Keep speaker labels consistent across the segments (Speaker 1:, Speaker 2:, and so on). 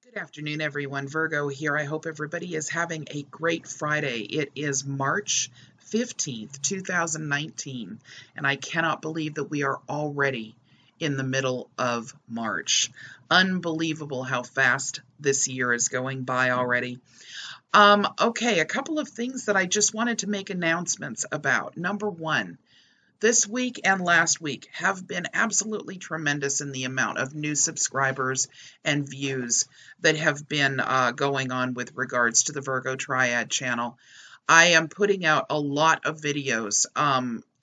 Speaker 1: Good afternoon, everyone. Virgo here. I hope everybody is having a great Friday. It is March 15th, 2019, and I cannot believe that we are already in the middle of March. Unbelievable how fast this year is going by already. Okay, a couple of things that I just wanted to make announcements about. Number one, this week and last week have been absolutely tremendous in the amount of new subscribers and views that have been going on with regards to the Virgo Triad channel. I am putting out a lot of videos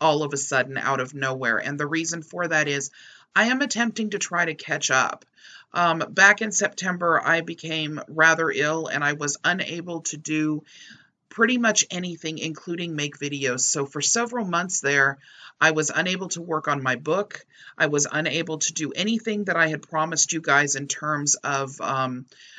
Speaker 1: all of a sudden out of nowhere, and the reason for that is I am attempting to try to catch up. Back in September, I became rather ill, and I was unable to do pretty much anything, including make videos. So for several months there, I was unable to work on my book. I was unable to do anything that I had promised you guys in terms of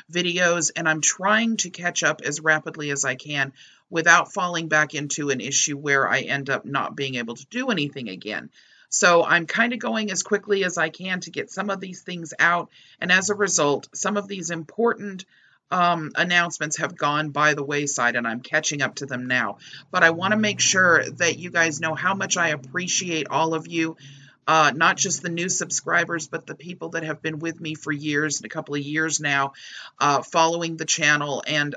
Speaker 1: videos, and I'm trying to catch up as rapidly as I can without falling back into an issue where I end up not being able to do anything again. So I'm kind of going as quickly as I can to get some of these things out, and as a result, some of these important announcements have gone by the wayside, and I'm catching up to them now. But I want to make sure that you guys know how much I appreciate all of you, not just the new subscribers, but the people that have been with me for years, a couple of years now, following the channel and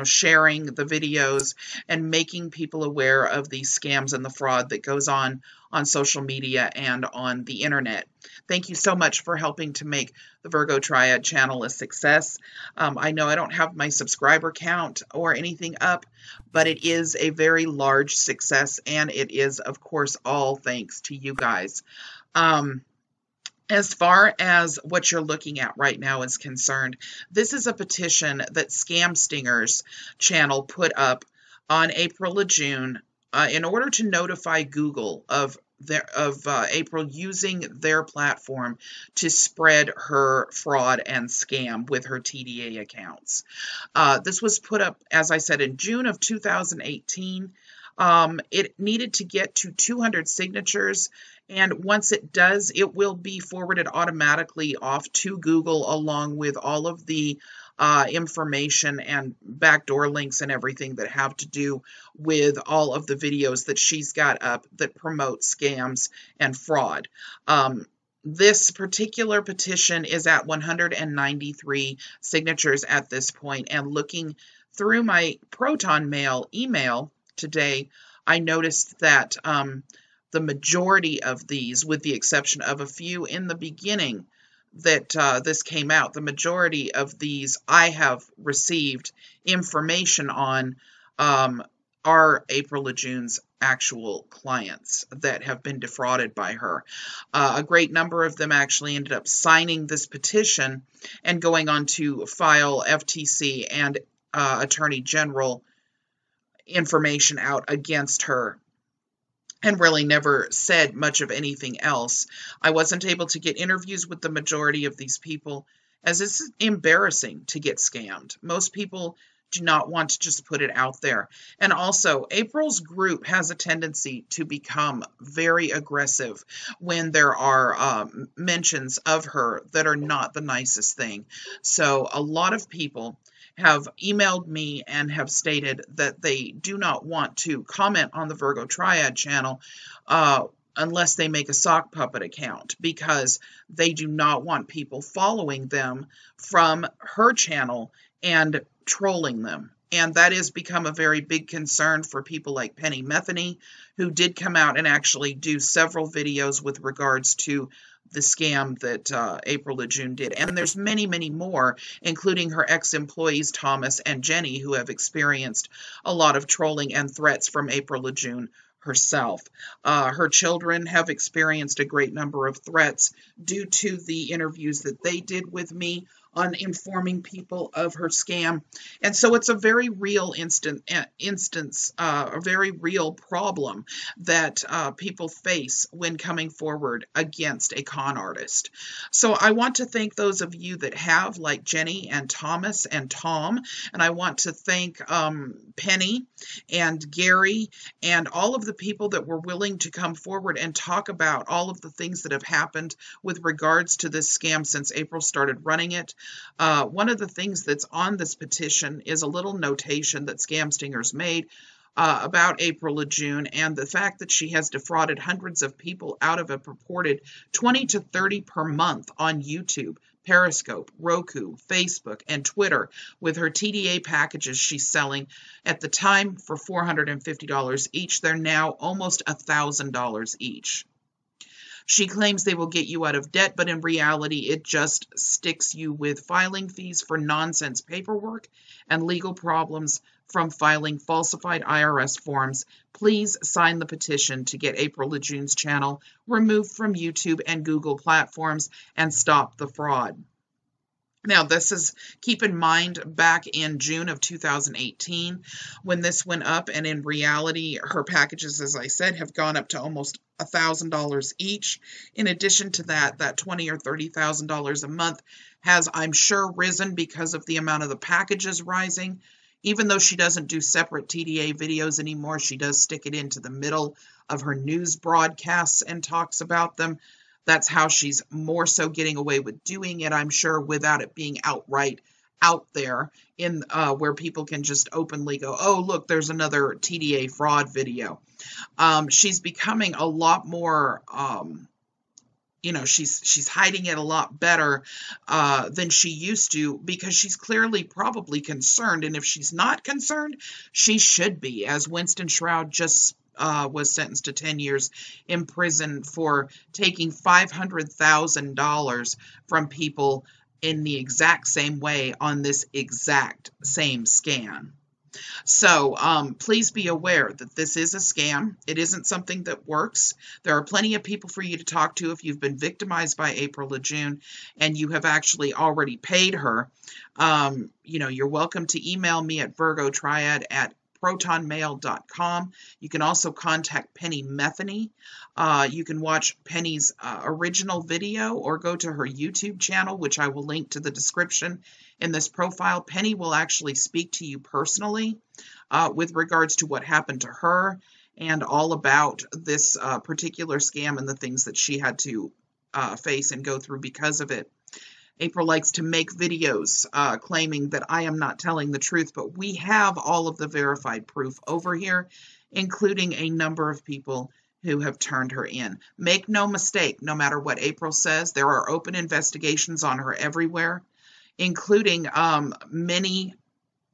Speaker 1: sharing the videos and making people aware of the scams and the fraud that goes on social media and on the internet. Thank you so much for helping to make the Virgo Triad channel a success. I know I don't have my subscriber count or anything up, but it is a very large success, and it is, of course, all thanks to you guys. As far as what you're looking at right now is concerned, this is a petition that Scam Stingers channel put up on April LaJune in order to notify Google of April using their platform to spread her fraud and scam with her TDA accounts. This was put up, as I said, in June of 2018. It needed to get to 200 signatures, and once it does, it will be forwarded automatically off to Google along with all of the information and backdoor links and everything that have to do with all of the videos that she's got up that promote scams and fraud. This particular petition is at 193 signatures at this point, and looking through my Proton Mail email today, I noticed that the majority of these, with the exception of a few in the beginning that this came out, the majority of these I have received information on are April LaJune's actual clients that have been defrauded by her. A great number of them actually ended up signing this petition and going on to file FTC and Attorney General information out against her, and really never said much of anything else. I wasn't able to get interviews with the majority of these people, as it's embarrassing to get scammed. Most people do not want to just put it out there. And also, April's group has a tendency to become very aggressive when there are mentions of her that are not the nicest thing. So a lot of people have emailed me and have stated that they do not want to comment on the Virgo Triad channel unless they make a sock puppet account, because they do not want people following them from her channel and trolling them. And that has become a very big concern for people like Penny Metheny, who did come out and actually do several videos with regards to the scam that April LaJune did. And there's many, many more, including her ex-employees, Thomas and Jenny, who have experienced a lot of trolling and threats from April LaJune herself. Her children have experienced a great number of threats due to the interviews that they did with me on informing people of her scam. And so it's a very real a very real problem that people face when coming forward against a con artist. So I want to thank those of you that have, like Jenny and Thomas and Tom, and I want to thank Penny and Gary and all of the people that were willing to come forward and talk about all of the things that have happened with regards to this scam since April started running it. One of the things that's on this petition is a little notation that Scam Stingers made about April LaJune and the fact that she has defrauded hundreds of people out of a purported 20 to 30 per month on YouTube, Periscope, Roku, Facebook, and Twitter with her TDA packages she's selling at the time for $450 each. They're now almost $1,000 each. She claims they will get you out of debt, but in reality, it just sticks you with filing fees for nonsense paperwork and legal problems from filing falsified IRS forms. Please sign the petition to get April LaJune's channel removed from YouTube and Google platforms and stop the fraud. Now, this is, keep in mind, back in June of 2018 when this went up, and in reality, her packages, as I said, have gone up to almost $1,000 each. In addition to that, that $20,000 or $30,000 a month has, I'm sure, risen because of the amount of the packages rising. Even though she doesn't do separate TDA videos anymore, she does stick it into the middle of her news broadcasts and talks about them. That's how she's more so getting away with doing it, I'm sure, without it being outright out there in where people can just openly go, oh, look, there's another TDA fraud video. She's becoming a lot more, she's hiding it a lot better than she used to, because she's clearly probably concerned. And if she's not concerned, she should be, as Winston Shroud just was sentenced to 10 years in prison for taking $500,000 from people in the exact same way on this exact same scam. So please be aware that this is a scam. It isn't something that works. There are plenty of people for you to talk to if you've been victimized by April LaJune and you have actually already paid her. You're welcome to email me at virgotriad@protonmail.com. You can also contact Penny Metheny. You can watch Penny's original video or go to her YouTube channel, which I will link to the description in this profile. Penny will actually speak to you personally with regards to what happened to her and all about this particular scam and the things that she had to face and go through because of it. April likes to make videos claiming that I am not telling the truth, but we have all of the verified proof over here, including a number of people who have turned her in. Make no mistake, no matter what April says, there are open investigations on her everywhere, including many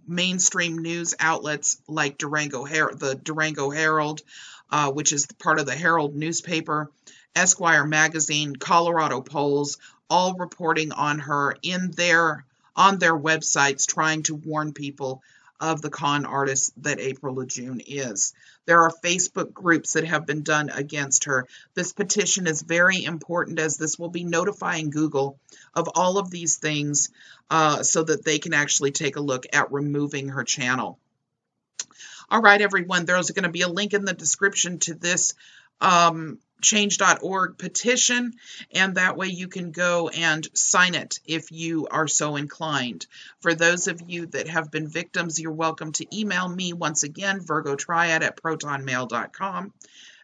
Speaker 1: mainstream news outlets like the Durango Herald, which is part of the Herald newspaper, Esquire magazine, Colorado Polls, all reporting on her on their websites, trying to warn people of the con artist that April LaJune is. There are Facebook groups that have been done against her. This petition is very important, as this will be notifying Google of all of these things so that they can actually take a look at removing her channel. All right, everyone, there's going to be a link in the description to this change.org petition, and that way you can go and sign it if you are so inclined. For those of you that have been victims, you're welcome to email me once again, virgotriad@protonmail.com.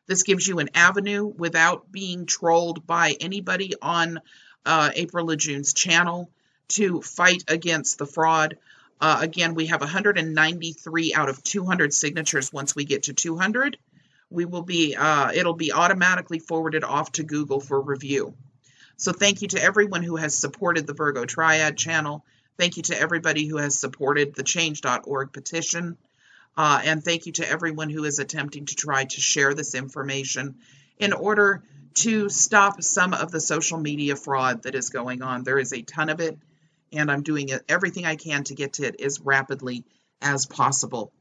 Speaker 1: This gives you an avenue without being trolled by anybody on April LaJune's channel to fight against the fraud. Again, we have 193 out of 200 signatures. Once we get to 200, we will be it'll be automatically forwarded off to Google for review. So thank you to everyone who has supported the Virgo Triad channel. Thank you to everybody who has supported the change.org petition. And thank you to everyone who is attempting to try to share this information in order to stop some of the social media fraud that is going on. There is a ton of it, and I'm doing everything I can to get to it as rapidly as possible.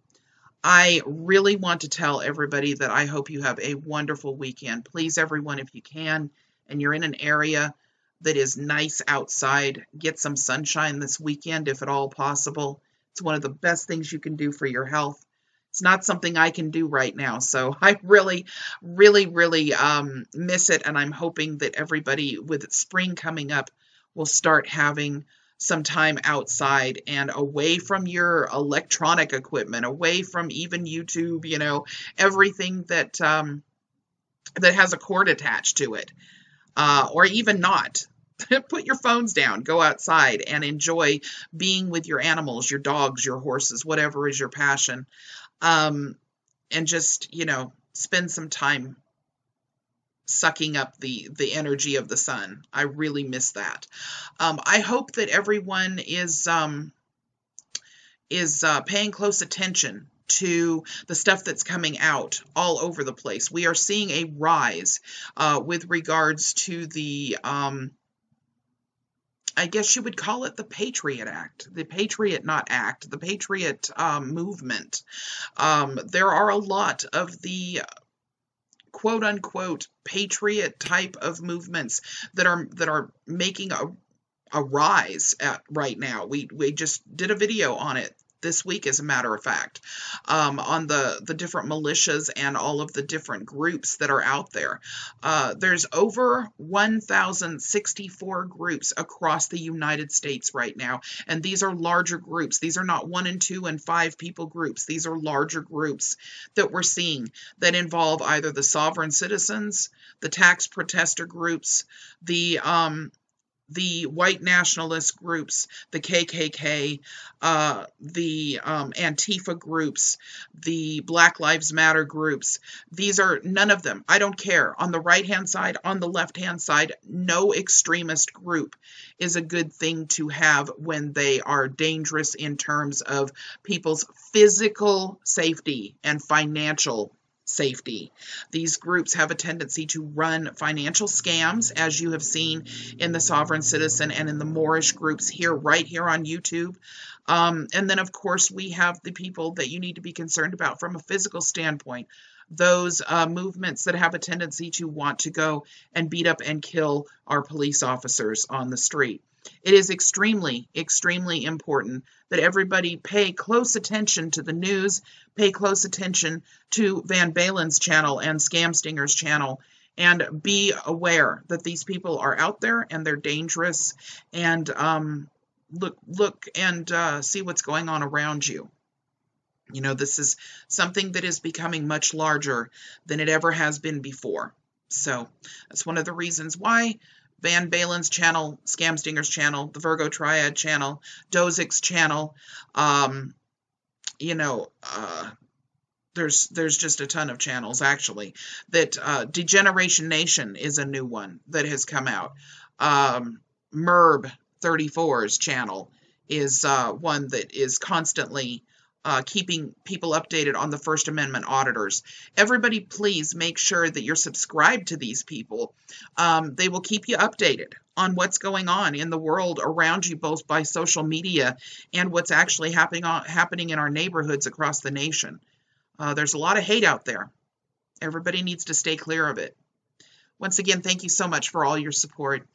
Speaker 1: I really want to tell everybody that I hope you have a wonderful weekend. Please, everyone, if you can, and you're in an area that is nice outside, get some sunshine this weekend if at all possible. It's one of the best things you can do for your health. It's not something I can do right now, so I really miss it, and I'm hoping that everybody with spring coming up will start having some time outside and away from your electronic equipment, away from even YouTube, everything that that has a cord attached to it. or even not. Put your phones down, go outside and enjoy being with your animals, your dogs, your horses, whatever is your passion. And just, spend some time sucking up the energy of the sun. I really miss that. I hope that everyone is paying close attention to the stuff that's coming out all over the place. We are seeing a rise with regards to the I guess you would call it the Patriot Act, the Patriot not Act, the Patriot movement. There are a lot of the quote unquote Patriot type of movements that are making a rise right now. We just did a video on it this week, as a matter of fact, on the different militias and all of the different groups that are out there. There's over 1,064 groups across the United States right now, and these are larger groups. These are not 1 and 2 and 5 people groups. These are larger groups that we're seeing that involve either the sovereign citizens, the tax protester groups, the white nationalist groups, the KKK, the Antifa groups, the Black Lives Matter groups. These are none of them. I don't care. On the right-hand side, on the left-hand side, no extremist group is a good thing to have when they are dangerous in terms of people's physical safety and financial safety. These groups have a tendency to run financial scams, as you have seen in the Sovereign Citizen and in the Moorish groups right here on YouTube. And then, of course, we have the people that you need to be concerned about from a physical standpoint. Those movements that have a tendency to want to go and beat up and kill our police officers on the street. It is extremely, extremely important that everybody pay close attention to the news, pay close attention to Van Balen's channel and Scamstinger's channel, and be aware that these people are out there and they're dangerous, and look and see what's going on around you. This is something that is becoming much larger than it ever has been before. So that's one of the reasons why Van Balen's channel, Scamstinger's channel, the VIRGOTRIAD channel, Dozik's channel, there's just a ton of channels, actually. That Degeneration Nation is a new one that has come out. Merb 34's channel is one that is constantly keeping people updated on the First Amendment auditors. Everybody, please make sure that you're subscribed to these people. They will keep you updated on what's going on in the world around you, both by social media and what's actually happening in our neighborhoods across the nation. There's a lot of hate out there. Everybody needs to stay clear of it. Once again, thank you so much for all your support.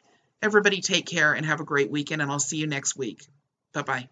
Speaker 1: Everybody take care and have a great weekend, and I'll see you next week. Bye-bye.